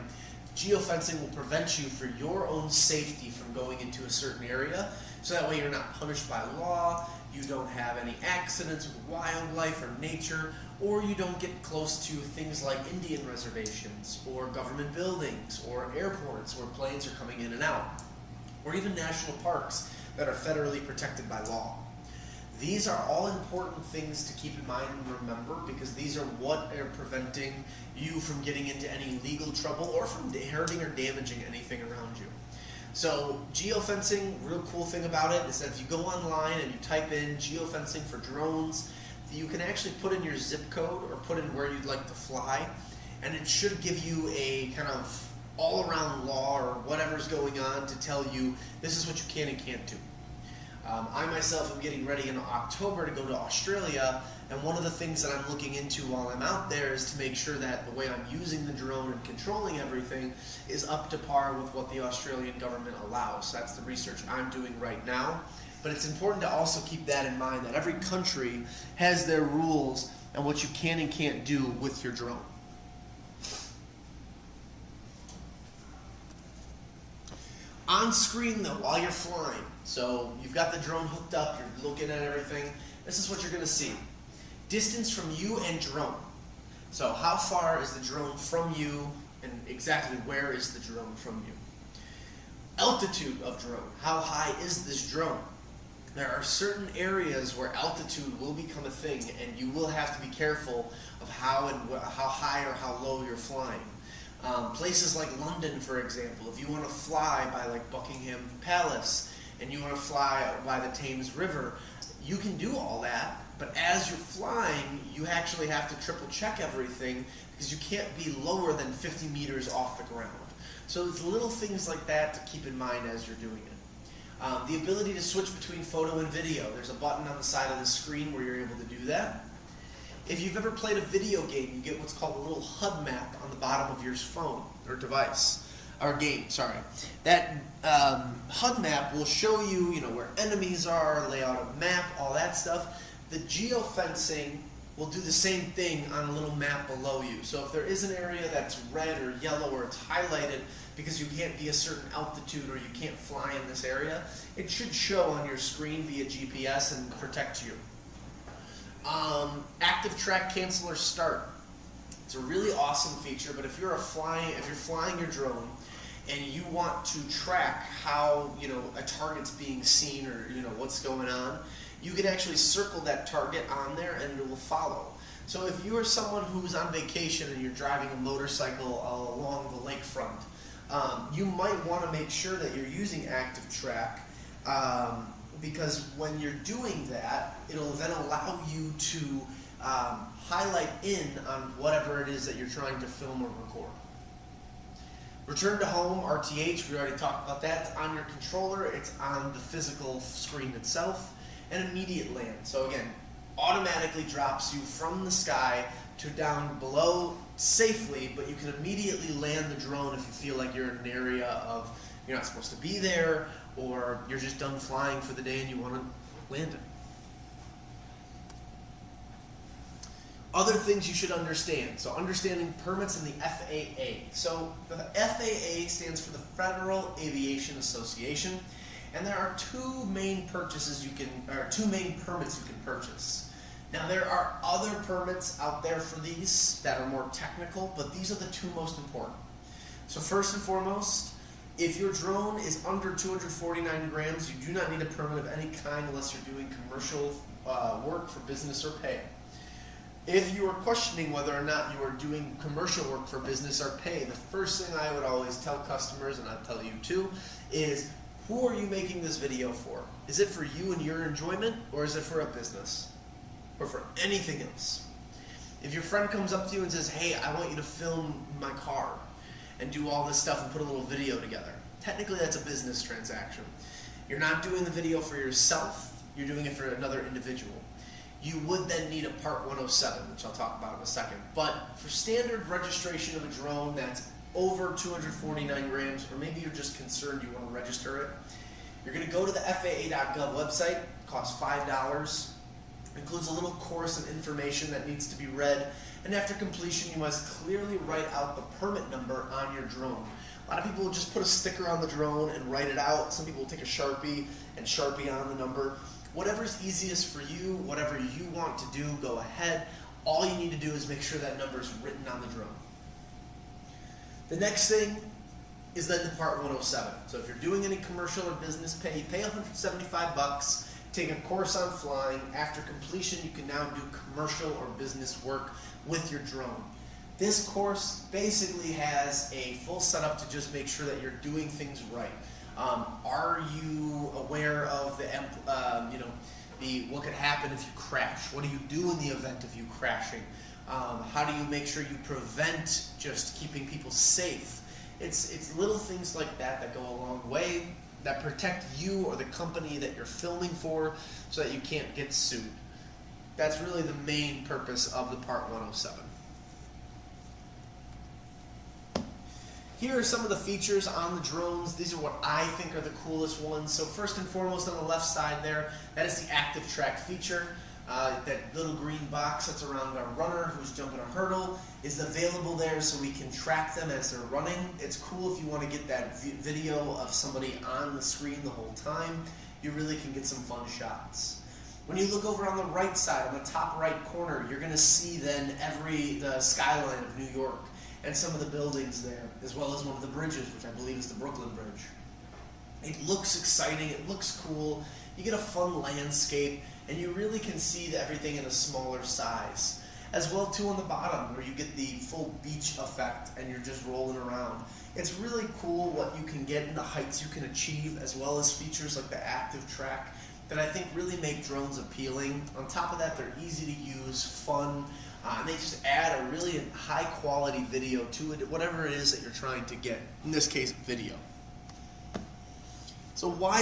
geofencing will prevent you for your own safety from going into a certain area, so that way you're not punished by law, you don't have any accidents with wildlife or nature, or you don't get close to things like Indian reservations, or government buildings, or airports where planes are coming in and out, or even national parks that are federally protected by law. These are all important things to keep in mind and remember, because these are what are preventing you from getting into any legal trouble or from hurting or damaging anything around you. So geofencing, real cool thing about it is that if you go online and you type in geofencing for drones, you can actually put in your zip code or put in where you'd like to fly, and it should give you a kind of all-around law or whatever's going on to tell you this is what you can and can't do. I myself am getting ready in October to go to Australia, and one of the things that I'm looking into while I'm out there is to make sure that the way I'm using the drone and controlling everything is up to par with what the Australian government allows. That's the research I'm doing right now. But it's important to also keep that in mind, that every country has their rules and what you can and can't do with your drone. On screen though, while you're flying, so you've got the drone hooked up, you're looking at everything, this is what you're going to see. Distance from you and drone. So how far is the drone from you, and exactly where is the drone from you? Altitude of drone. How high is this drone? There are certain areas where altitude will become a thing, and you will have to be careful of how high or how low you're flying. Places like London, for example, if you want to fly by like Buckingham Palace and you want to fly by the Thames River, you can do all that, but as you're flying, you actually have to triple check everything, because you can't be lower than 50 meters off the ground. So it's little things like that to keep in mind as you're doing it. The ability to switch between photo and video. There's a button on the side of the screen where you're able to do that. If you've ever played a video game, you get what's called a little HUD map on the bottom of your phone or device, or game, sorry. That HUD map will show you, where enemies are, layout of map, all that stuff. The geofencing will do the same thing on a little map below you. So if there is an area that's red or yellow or it's highlighted because you can't be a certain altitude or you can't fly in this area, it should show on your screen via GPS and protect you. Active track cancel or start. It's a really awesome feature, but if you're flying your drone and you want to track how a target's being seen or what's going on, you can actually circle that target on there and it will follow. So if you are someone who's on vacation and you're driving a motorcycle along the lakefront, You might want to make sure that you're using active track, because when you're doing that, it'll then allow you to highlight in on whatever it is that you're trying to film or record. Return to home, RTH, we already talked about that. It's on your controller, it's on the physical screen itself. And immediate land. So again, automatically drops you from the sky to down below safely, but you can immediately land the drone if you feel like you're in an area of you're not supposed to be there, or you're just done flying for the day and you want to land it. Other things you should understand. So understanding permits and the FAA. So the FAA stands for the Federal Aviation Association, and there are two main permits you can purchase. Now there are other permits out there for these that are more technical, but these are the two most important. So first and foremost, if your drone is under 249 grams, you do not need a permit of any kind unless you're doing commercial work for business or pay. If you are questioning whether or not you are doing commercial work for business or pay, the first thing I would always tell customers, and I'll tell you too, is who are you making this video for? Is it for you and your enjoyment, or is it for a business? Or for anything else? If your friend comes up to you and says, hey, I want you to film my car and do all this stuff and put a little video together, technically that's a business transaction. You're not doing the video for yourself, you're doing it for another individual. You would then need a Part 107, which I'll talk about in a second. But for standard registration of a drone that's over 249 grams, or maybe you're just concerned you want to register it, you're going to go to the FAA.gov website. It costs $5. It includes a little course of information that needs to be read, and after completion you must clearly write out the permit number on your drone. A lot of people will just put a sticker on the drone and write it out. Some people will take a Sharpie and Sharpie on the number. Whatever's easiest for you, whatever you want to do, go ahead. All you need to do is make sure that number is written on the drone. The next thing is then the Part 107. So if you're doing any commercial or business pay, you pay $175, take a course on flying. After completion, you can now do commercial or business work with your drone. This course basically has a full setup to just make sure that you're doing things right. Are you aware of what could happen if you crash? What do you do in the event of you crashing? How do you make sure you prevent just keeping people safe? It's little things like that that go a long way, that protect you or the company that you're filming for so that you can't get sued. That's really the main purpose of the Part 107. Here are some of the features on the drones. These are what I think are the coolest ones. So first and foremost on the left side there, that is the active track feature. That little green box that's around our runner who's jumping a hurdle is available there so we can track them as they're running. It's cool if you want to get that video of somebody on the screen the whole time. You really can get some fun shots. When you look over on the right side, on the top right corner, you're going to see then the skyline of New York and some of the buildings there, as well as one of the bridges, which I believe is the Brooklyn Bridge. It looks exciting, it looks cool, you get a fun landscape, and you really can see everything in a smaller size. As well too on the bottom, where you get the full beach effect and you're just rolling around. It's really cool what you can get and the heights you can achieve, as well as features like the active track that I think really make drones appealing. On top of that, they're easy to use, fun, and they just add a really high quality video to it, whatever it is that you're trying to get. In this case, video. So why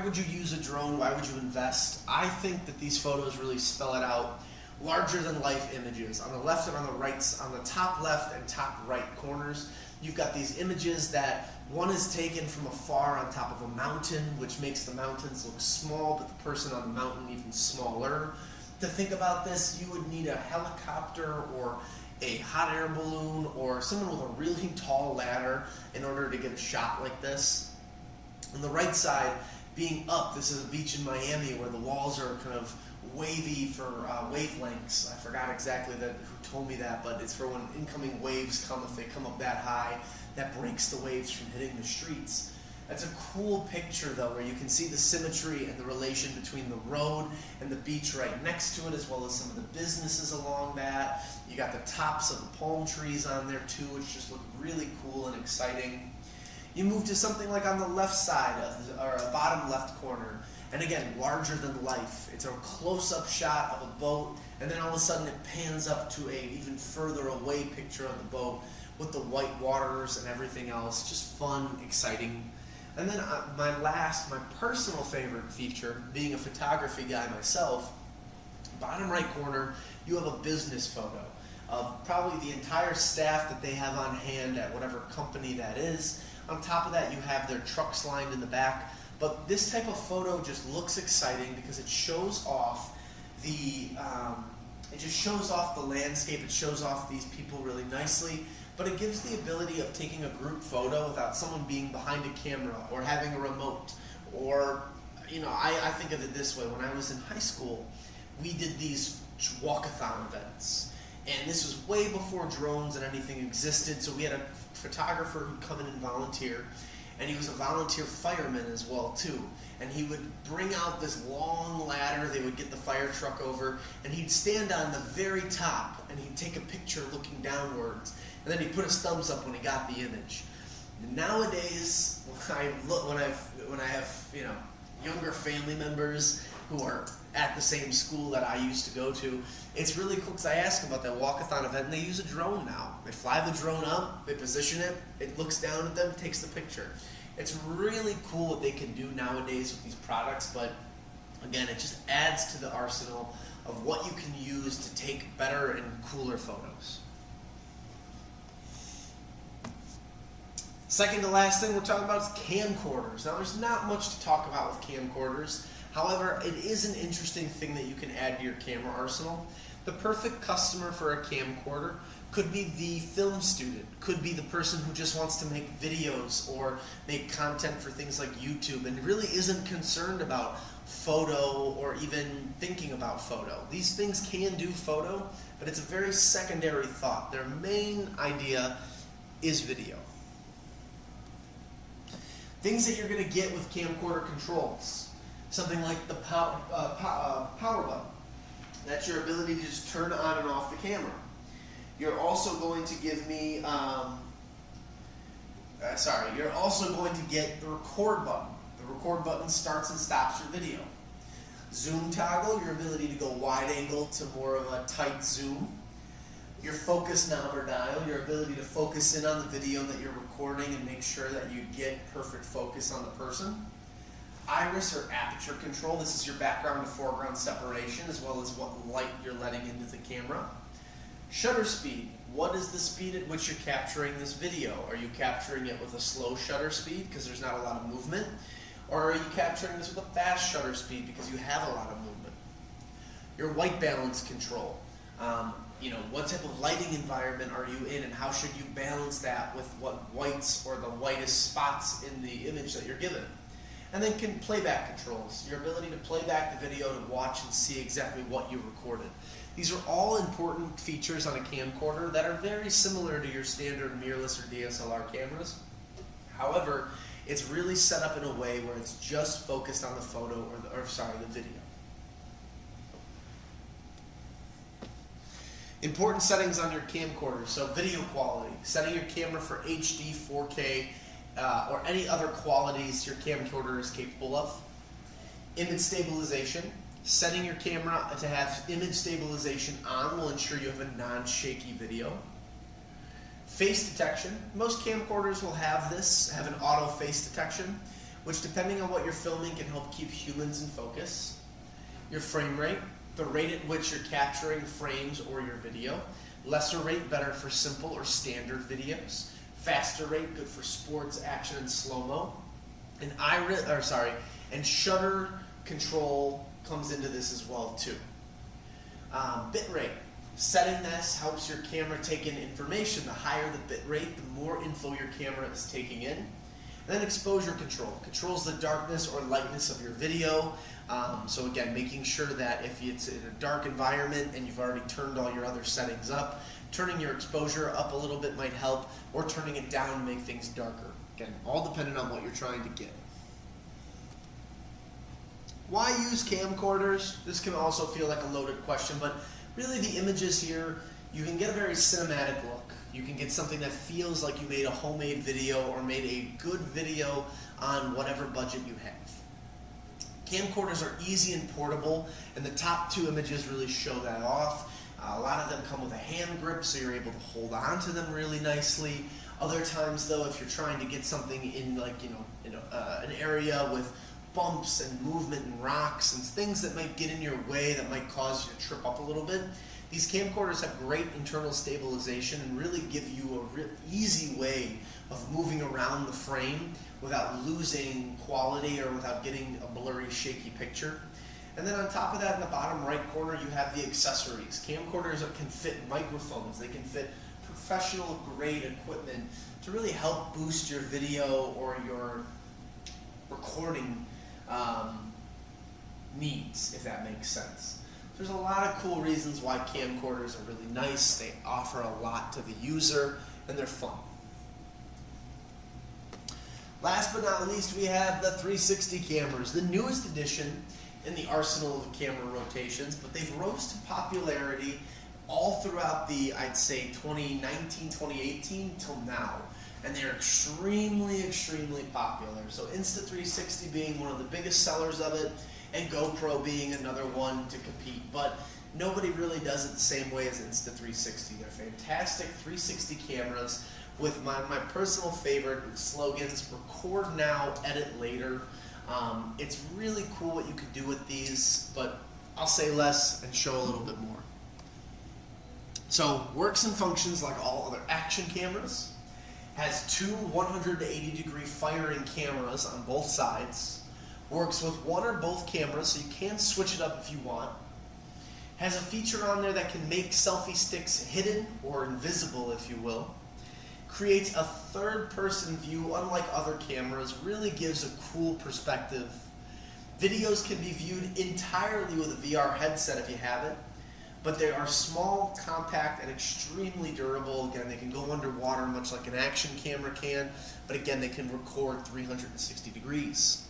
would you use a drone? Why would you invest? I think that these photos really spell it out. Larger than life images. On the left and on the right, on the top left and top right corners, you've got these images that one is taken from afar on top of a mountain, which makes the mountains look small, but the person on the mountain even smaller. To think about this, you would need a helicopter or a hot air balloon or someone with a really tall ladder in order to get a shot like this. On the right side, being up, this is a beach in Miami where the walls are kind of wavy for wavelengths. I forgot exactly who told me that, but it's for when incoming waves come, if they come up that high, that breaks the waves from hitting the streets. That's a cool picture though, where you can see the symmetry and the relation between the road and the beach right next to it, as well as some of the businesses along that. You got the tops of the palm trees on there too, which just look really cool and exciting. You move to something like on the left side of the, or bottom left corner, and again, larger than life. It's a close-up shot of a boat, and then all of a sudden it pans up to a even further away picture of the boat with the white waters and everything else. Just fun, exciting. And then my personal favorite feature, being a photography guy myself, bottom right corner, you have a business photo of probably the entire staff that they have on hand at whatever company that is. On top of that, you have their trucks lined in the back. But this type of photo just looks exciting because it shows off the landscape. It shows off these people really nicely. But it gives the ability of taking a group photo without someone being behind a camera or having a remote. Or, you know, I think of it this way. When I was in high school, we did these walkathon events. And this was way before drones and anything existed. So we had a photographer who'd come in and volunteer. And he was a volunteer fireman as well too. And he would bring out this long ladder, they would get the fire truck over, and he'd stand on the very top and he'd take a picture looking downwards. And then he'd put his thumbs up when he got the image. And nowadays, when I have you know, younger family members who are at the same school that I used to go to, it's really cool because I ask them about that walkathon event and they use a drone now. They fly the drone up, they position it, it looks down at them, takes the picture. It's really cool what they can do nowadays with these products, but again, it just adds to the arsenal of what you can use to take better and cooler photos. Second to last thing we're talking about is camcorders. Now there's not much to talk about with camcorders. However, it is an interesting thing that you can add to your camera arsenal. The perfect customer for a camcorder could be the film student, could be the person who just wants to make videos or make content for things like YouTube and really isn't concerned about photo or even thinking about photo. These things can do photo, but it's a very secondary thought. Their main idea is video. Things that you're going to get with camcorder controls. Something like the power button. That's your ability to just turn on and off the camera. You're also going to give me, you're also going to get the record button. The record button starts and stops your video. Zoom toggle, your ability to go wide angle to more of a tight zoom. Your focus knob or dial, your ability to focus in on the video that you're recording and make sure that you get perfect focus on the person. Iris or aperture control, this is your background to foreground separation as well as what light you're letting into the camera. Shutter speed, what is the speed at which you're capturing this video? Are you capturing it with a slow shutter speed because there's not a lot of movement? Or are you capturing this with a fast shutter speed because you have a lot of movement? Your white balance control. You know, what type of lighting environment are you in and how should you balance that with what whites or the whitest spots in the image that you're given? And then playback controls, your ability to play back the video to watch and see exactly what you recorded. These are all important features on a camcorder that are very similar to your standard mirrorless or DSLR cameras. However, it's really set up in a way where it's just focused on the photo or the video. Important settings on your camcorder. So video quality, setting your camera for HD, 4K, or any other qualities your camcorder is capable of. Image stabilization. Setting your camera to have image stabilization on will ensure you have a non-shaky video. Face detection. Most camcorders will have this, have an auto face detection, which depending on what you're filming can help keep humans in focus. Your frame rate, the rate at which you're capturing frames or your video. Lesser rate, better for simple or standard videos. Faster rate, good for sports, action, and slow-mo. And shutter control comes into this as well too. Bit rate. Setting this helps your camera take in information. The higher the bit rate, the more info your camera is taking in. And then exposure control. Controls the darkness or lightness of your video. So again, making sure that if it's in a dark environment and you've already turned all your other settings up, turning your exposure up a little bit might help, or turning it down to make things darker. Again, all dependent on what you're trying to get. Why use camcorders? This can also feel like a loaded question, but really the images here, you can get a very cinematic look. You can get something that feels like you made a homemade video or made a good video on whatever budget you have. Camcorders are easy and portable, and the top two images really show that off. A lot of them come with a hand grip, so you're able to hold on to them really nicely. Other times, though, if you're trying to get something in, like, an area with bumps and movement and rocks and things that might get in your way that might cause you to trip up a little bit, these camcorders have great internal stabilization and really give you a real easy way of moving around the frame without losing quality or without getting a blurry, shaky picture. And then on top of that, in the bottom right corner, you have the accessories. Camcorders can fit microphones. They can fit professional grade equipment to really help boost your video or your recording needs, if that makes sense. There's a lot of cool reasons why camcorders are really nice. They offer a lot to the user, and they're fun. Last but not least, we have the 360 cameras, the newest addition in the arsenal of camera rotations, but they've rose to popularity all throughout the, I'd say, 2019, 2018 till now. And they're extremely, extremely popular. So Insta360 being one of the biggest sellers of it, and GoPro being another one to compete. But nobody really does it the same way as Insta360. They're fantastic 360 cameras with my personal favorite slogans: record now, edit later. It's really cool what you can do with these, but I'll say less and show a little bit more. So, works and functions like all other action cameras. Has two 180-degree firing cameras on both sides. Works with one or both cameras, so you can switch it up if you want. Has a feature on there that can make selfie sticks hidden or invisible, if you will. Creates a third-person view, unlike other cameras. Really gives a cool perspective. Videos can be viewed entirely with a VR headset if you have it. But they are small, compact, and extremely durable. Again, they can go underwater much like an action camera can, but again, they can record 360 degrees.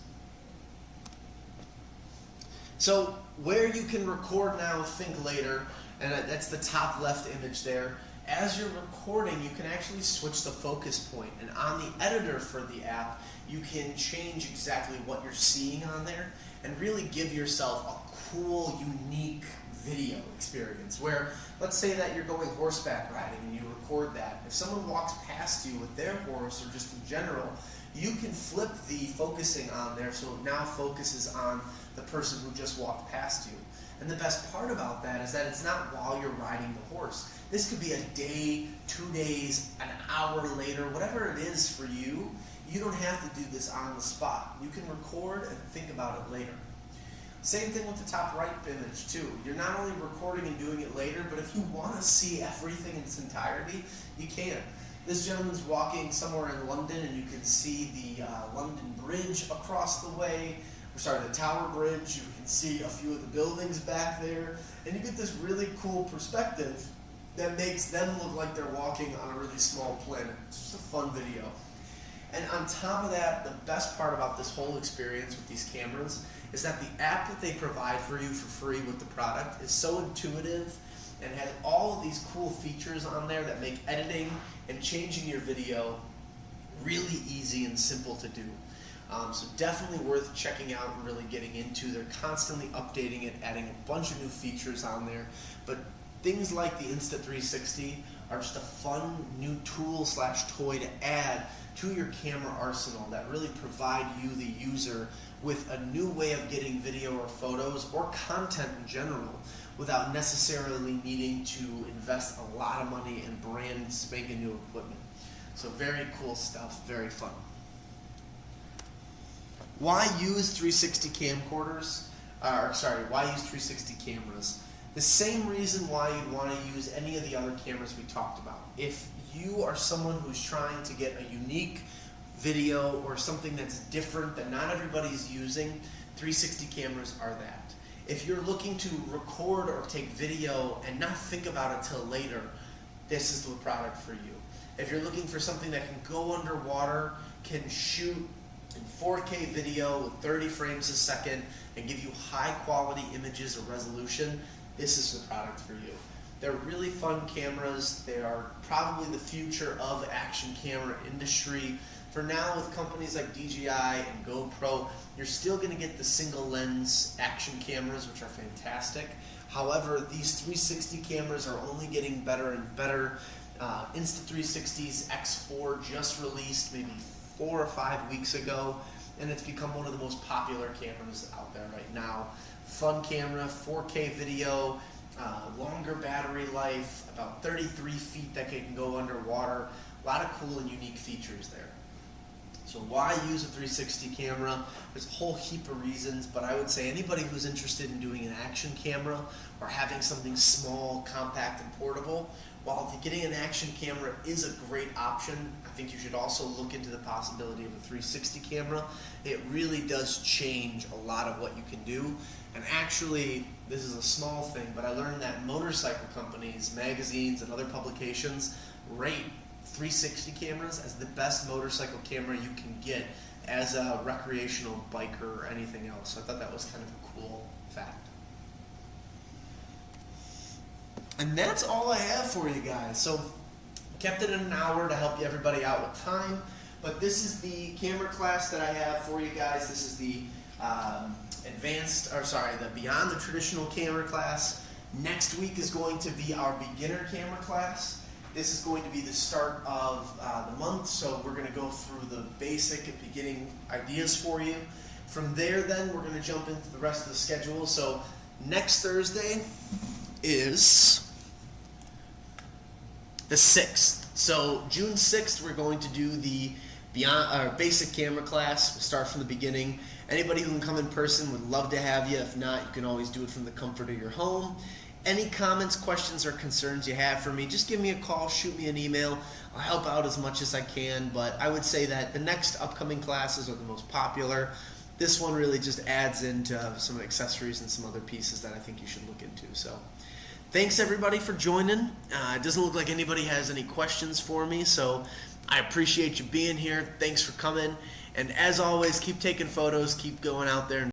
So, where you can record now, think later, and that's the top left image there. As you're recording, you can actually switch the focus point, and on the editor for the app, you can change exactly what you're seeing on there, and really give yourself a cool, unique video experience where, let's say that you're going horseback riding and you record that. If someone walks past you with their horse or just in general, you can flip the focusing on there so it now focuses on the person who just walked past you. And the best part about that is that it's not while you're riding the horse. This could be a day, 2 days, an hour later, whatever it is for you. You don't have to do this on the spot. You can record and think about it later. Same thing with the top right image too. You're not only recording and doing it later, but if you want to see everything in its entirety, you can. This gentleman's walking somewhere in London and you can see the London Bridge across the way. The Tower Bridge. You can see a few of the buildings back there. And you get this really cool perspective that makes them look like they're walking on a really small planet. It's just a fun video. And on top of that, the best part about this whole experience with these cameras is that the app that they provide for you for free with the product is so intuitive and has all of these cool features on there that make editing and changing your video really easy and simple to do. So definitely worth checking out and really getting into. They're constantly updating it, adding a bunch of new features on there. But things like the Insta360 are just a fun new tool/toy to add to your camera arsenal that really provide you, the user, with a new way of getting video or photos or content in general without necessarily needing to invest a lot of money in brand spanking new equipment. So very cool stuff, very fun. Why use 360 camcorders? Why use 360 cameras? The same reason why you'd want to use any of the other cameras we talked about. If you are someone who's trying to get a unique video or something that's different that not everybody's using, 360 cameras are that. If you're looking to record or take video and not think about it till later, this is the product for you. If you're looking for something that can go underwater, can shoot in 4K video with 30 frames a second and give you high quality images or resolution, this is the product for you. They're really fun cameras. They are probably the future of action camera industry. For now, with companies like DJI and GoPro, you're still going to get the single lens action cameras, which are fantastic. However, these 360 cameras are only getting better and better. Insta360's X4 just released maybe 4 or 5 weeks ago, and it's become one of the most popular cameras out there right now. Fun camera, 4K video, longer battery life, about 33 feet that can go underwater. A lot of cool and unique features there. So why use a 360 camera? There's a whole heap of reasons, but I would say anybody who's interested in doing an action camera or having something small, compact, and portable, while getting an action camera is a great option, I think you should also look into the possibility of a 360 camera. It really does change a lot of what you can do. And actually, this is a small thing, but I learned that motorcycle companies, magazines, and other publications rate 360 cameras as the best motorcycle camera you can get as a recreational biker or anything else. So I thought that was kind of a cool fact. And that's all I have for you guys. So kept it in an hour to help everybody out with time. But this is the camera class that I have for you guys. This is the the Beyond the Traditional camera class. Next week is going to be our beginner camera class. This is going to be the start of the month, so we're going to go through the basic and beginning ideas for you. From there, then, we're going to jump into the rest of the schedule. So next Thursday is the 6th. So June 6th, we're going to do the basic camera class. We'll start from the beginning. Anybody who can come in person would love to have you. If not, you can always do it from the comfort of your home. Any comments, questions, or concerns you have for me, just give me a call, shoot me an email. I'll help out as much as I can, but I would say that the next upcoming classes are the most popular. This one really just adds into some accessories and some other pieces that I think you should look into. So thanks everybody for joining. It doesn't look like anybody has any questions for me, so I appreciate you being here. Thanks for coming. And as always, keep taking photos, keep going out there.